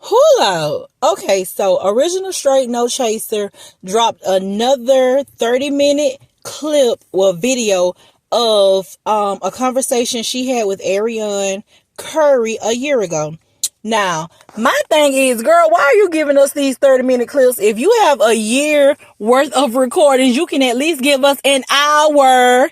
Hula. Okay, so Original Straight No Chaser dropped another 30-minute clip or video of a conversation she had with Arionne Curry a year ago. Now, my thing is, girl, why are you giving us these 30-minute clips? If you have a year worth of recordings, you can at least give us an hour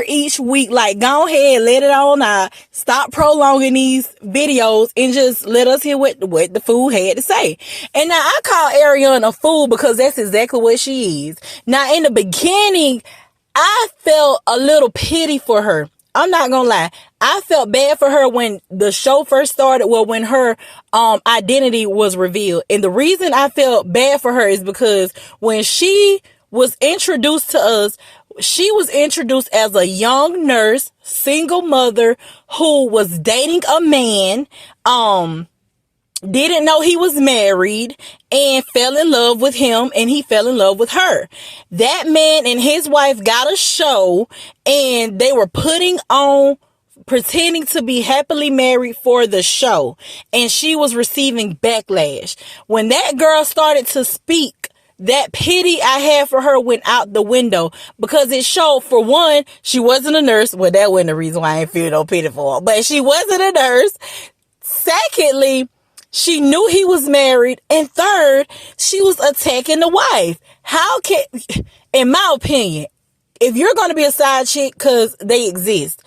each week. Like, go ahead, let it on out. Stop prolonging these videos and just let us hear what the fool had to say. And now I call Arion a fool because that's exactly what she is. Now, in the beginning, I felt a little pity for her. I'm not gonna lie. I felt bad for her when the show first started, well, when her identity was revealed. And the reason I felt bad for her is because when she was introduced to us, she was introduced as a young nurse, single mother who was dating a man, didn't know he was married, and fell in love with him, and he fell in love with her. That man and his wife got a show, and they were pretending to be happily married for the show, and she was receiving backlash. When that girl started to speak, that pity I had for her went out the window, because it showed, for one, she wasn't a nurse. Well, that wasn't the reason why I ain't feel no pity for her, but she wasn't a nurse. Secondly, she knew he was married. And third, she was attacking the wife. How can, in my opinion, if you're going to be a side chick, because they exist,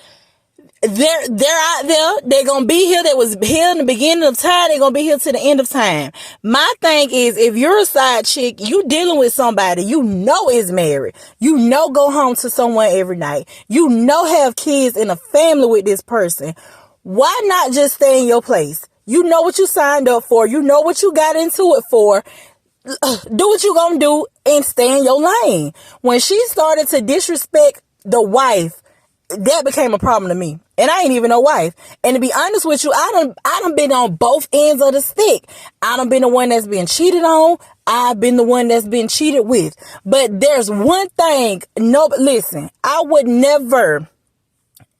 they're out there. They're going to be here. They was here in the beginning of time. They're going to be here to the end of time. My thing is, if you're a side chick, you dealing with somebody you know is married. You know go home to someone every night. You know have kids and a family with this person. Why not just stay in your place? You know what you signed up for. You know what you got into it for. Do what you gonna do and stay in your lane. When she started to disrespect the wife, that became a problem to me. And I ain't even no wife. And to be honest with you, I done been on both ends of the stick. I done been the one that's been cheated on. I've been the one that's been cheated with. But there's one thing. No, listen, I would never,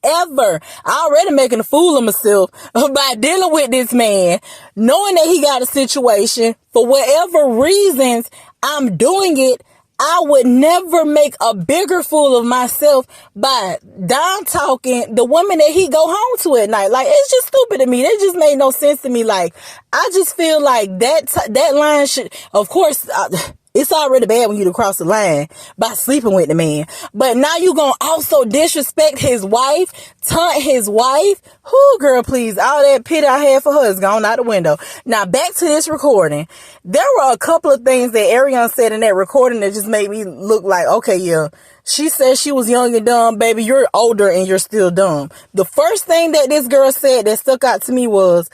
ever. I already making a fool of myself by dealing with this man, knowing that he got a situation. For whatever reasons I'm doing it, I would never make a bigger fool of myself by down talking the woman that he go home to at night. Like, it's just stupid to me. That just made no sense to me. Like, I just feel like that line should, of course, it's already bad when you to cross the line by sleeping with the man. But now you gonna also disrespect his wife, taunt his wife. Whoo, girl, please. All that pity I had for her is gone out the window. Now back to this recording. There were a couple of things that Arion said in that recording that just made me look like, okay, yeah. She said she was young and dumb. Baby, you're older and you're still dumb. The first thing that this girl said that stuck out to me was,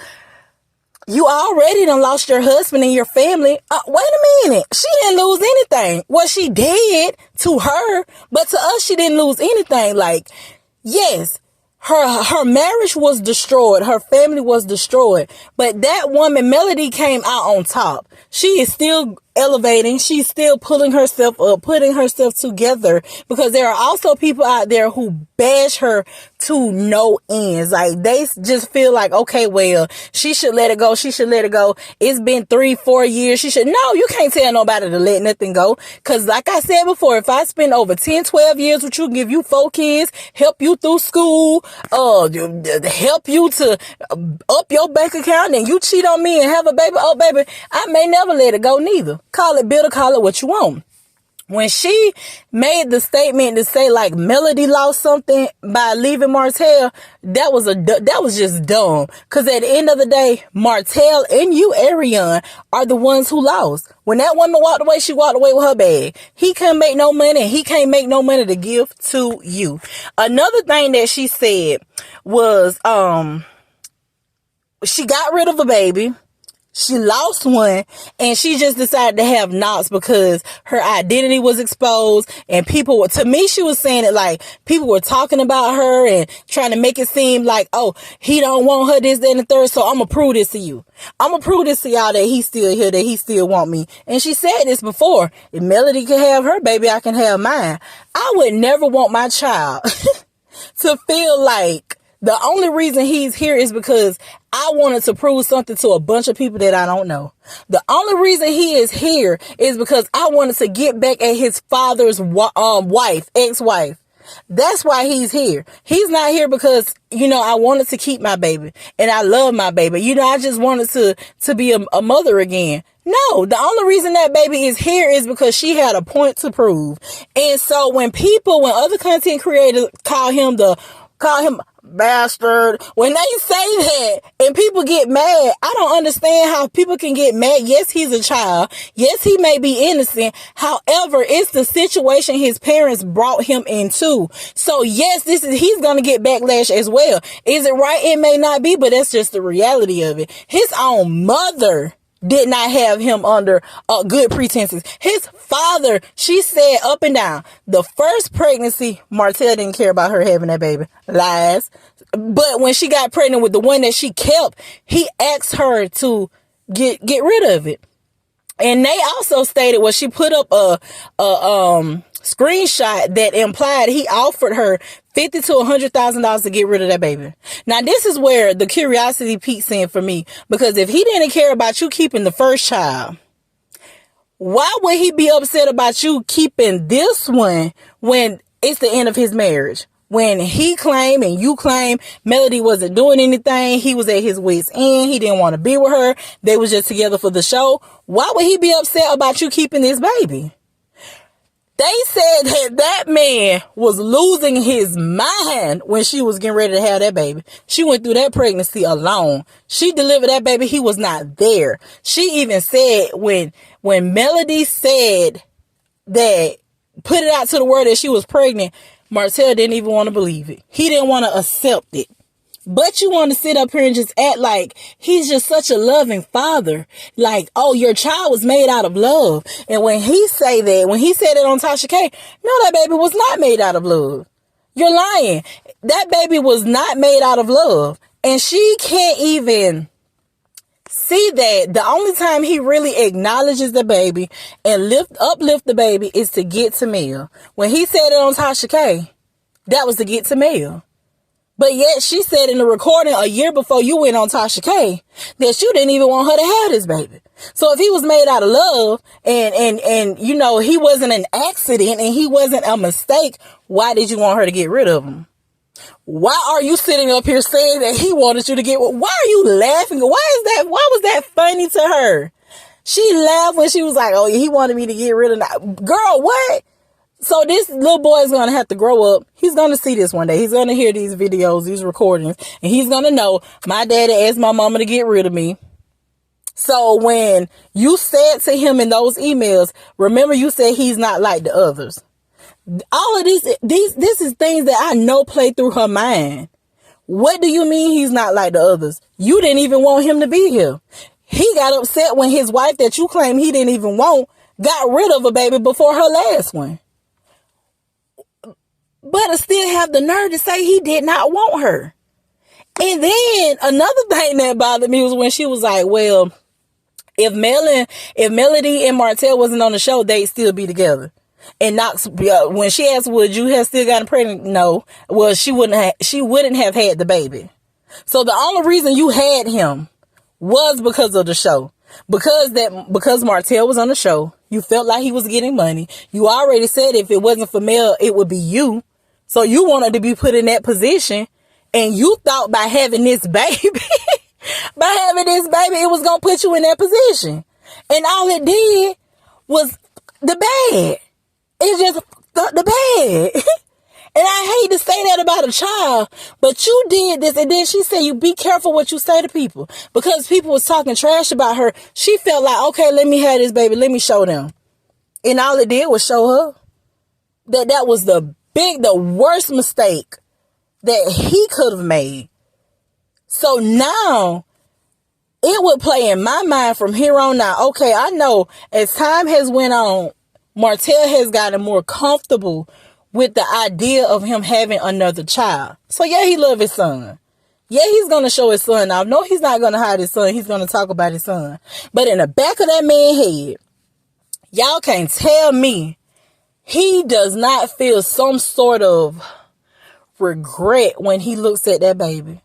you already done lost your husband and your family. Wait a minute. She didn't lose anything. Well, she did to her, but to us, she didn't lose anything. Like, yes, her marriage was destroyed. Her family was destroyed. But that woman, Melody, came out on top. She is still elevating. She's still pulling herself up, putting herself together, because there are also people out there who bash her to no ends. Like, they just feel like, okay, well, she should let it go. She should let it go. It's been 3-4 years. No, you can't tell nobody to let nothing go. Cause like I said before, if I spend over 10-12 years with you, give you 4 kids, help you through school, help you to up your bank account, and you cheat on me and have a baby, oh baby, I may never let it go neither. Call it bitter, call it what you want. When she made the statement to say like Melody lost something by leaving Martel, that was just dumb. Cause at the end of the day, Martel and you, Arion, are the ones who lost. When that woman walked away, she walked away with her bag. He couldn't make no money, and he can't make no money to give to you. Another thing that she said was, she got rid of a baby. She lost one, and she just decided to have Knox because her identity was exposed, and to me, she was saying it like people were talking about her and trying to make it seem like, oh, he don't want her, this, that, and the third, so I'm gonna prove this to you. I'm gonna prove this to y'all that he's still here, that he still want me. And she said this before, if Melody can have her baby, I can have mine. I would never want my child to feel like The only reason he's here is because I wanted to prove something to a bunch of people that I don't know. The only reason he is here is because I wanted to get back at his father's wife, ex-wife. That's why he's here. He's not here because, I wanted to keep my baby and I love my baby. I just wanted to be a mother again. No, the only reason that baby is here is because she had a point to prove. And so when other content creators call him bastard, when they say that and people get mad, I don't understand how people can get mad. Yes, he's a child. Yes, he may be innocent. However, it's the situation his parents brought him into. So yes, he's going to get backlash as well. Is it right? It may not be, but that's just the reality of it. His own mother did not have him under good pretenses. His father, she said up and down, the first pregnancy, Martel didn't care about her having that baby. Lies. But when she got pregnant with the one that she kept, he asked her to get rid of it. And they also stated, she put up a screenshot that implied he offered her $50,000 to $100,000 to get rid of that baby. Now, this is where the curiosity peaks in for me, because if he didn't care about you keeping the first child, why would he be upset about you keeping this one when it's the end of his marriage? When he claimed and you claim Melody wasn't doing anything, he was at his wit's end, he didn't want to be with her, they was just together for the show. Why would he be upset about you keeping this baby? They said that man was losing his mind when she was getting ready to have that baby. She went through that pregnancy alone. She delivered that baby. He was not there. She even said when Melody said that, put it out to the world that she was pregnant, Martel didn't even want to believe it. He didn't want to accept it. But you want to sit up here and just act like he's just such a loving father. Like, oh, your child was made out of love. And when he said that on Tasha K, no, that baby was not made out of love. You're lying. That baby was not made out of love. And she can't even see that. The only time he really acknowledges the baby and uplift the baby is to get to Mel. When he said it on Tasha K, that was to get to Mel. But yet she said in the recording a year before you went on Tasha K that you didn't even want her to have this baby. So if he was made out of love and he wasn't an accident and he wasn't a mistake, why did you want her to get rid of him? Why are you sitting up here saying that he wanted you to get? Why are you laughing? Why was that funny to her? She laughed when she was like, oh, he wanted me to get rid of that. Girl, what? So this little boy is going to have to grow up. He's going to see this one day. He's going to hear these videos, these recordings, and he's going to know my daddy asked my mama to get rid of me. So when you said to him in those emails, remember you said he's not like the others. All of this is things that I know play through her mind. What do you mean he's not like the others? You didn't even want him to be here. He got upset when his wife that you claim he didn't even want got rid of a baby before her last one. But I still have the nerve to say he did not want her. And then another thing that bothered me was when she was like, well, if Melody and Martel wasn't on the show, they'd still be together. And Knox, when she asked, would you have still gotten pregnant? No. Well, she wouldn't have had the baby. So the only reason you had him was because of the show. Because Martel was on the show, you felt like he was getting money. You already said if it wasn't for Mel, it would be you. So you wanted to be put in that position, and you thought by having this baby, it was going to put you in that position. And all it did was the bad. It's just the bad. And I hate to say that about a child, but you did this. And then she said, you be careful what you say to people, because people was talking trash about her. She felt like, okay, let me have this baby. Let me show them. And all it did was show her that was the worst mistake that he could have made. So now it would play in my mind from here on out. Okay, I know as time has went on, Martel has gotten more comfortable with the idea of him having another child. So yeah, he loves his son. Yeah, he's going to show his son off. No, he's not going to hide his son. He's going to talk about his son. But in the back of that man's head, y'all can't tell me he does not feel some sort of regret when he looks at that baby.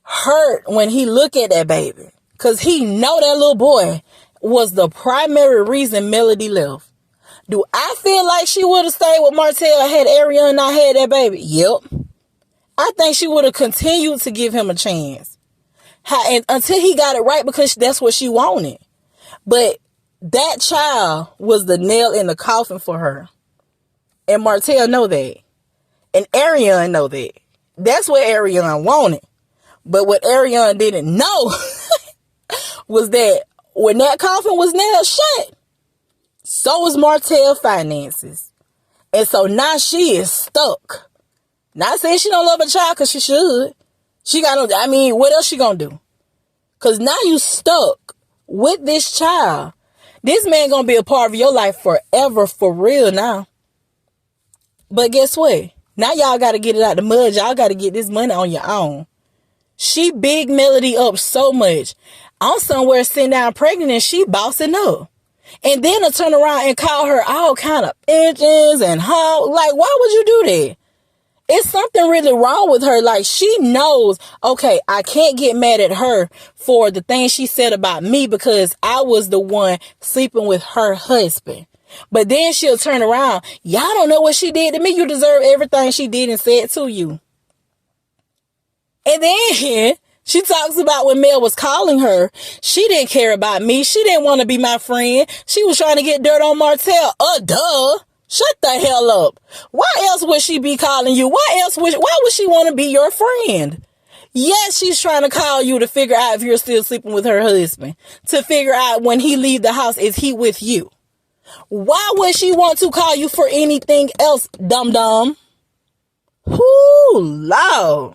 Hurt when he look at that baby. Because he know that little boy was the primary reason Melody left. Do I feel like she would have stayed with Martel had Arion not had that baby? Yep. I think she would have continued to give him a chance. And until he got it right, because that's what she wanted. But that child was the nail in the coffin for her. And Martel know that. And Arion know that. That's what Arion wanted. But what Arion didn't know was that when that coffin was nailed shut, so was Martel finances. And so now she is stuck. Not saying she don't love her child, because she should. What else she gonna do? Because now you stuck with this child. This man gonna be a part of your life forever, for real now. But guess what? Now y'all gotta get it out the mud. Y'all gotta get this money on your own. She big Melody up so much. I'm somewhere sitting down pregnant and she bossing up. And then to turn around and call her all kind of bitches and how. Like, why would you do that? It's something really wrong with her. Like, she knows, okay, I can't get mad at her for the things she said about me because I was the one sleeping with her husband. But then she'll turn around. Y'all don't know what she did to me. You deserve everything she did and said to you. And then she talks about when Mel was calling her, she didn't care about me. She didn't want to be my friend. She was trying to get dirt on Martel. Duh. Shut the hell up. Why else would she be calling you? Why would she want to be your friend? Yes, she's trying to call you to figure out if you're still sleeping with her husband. To figure out when he leave the house, is he with you? Why would she want to call you for anything else, dum-dum? Whoo, Lord.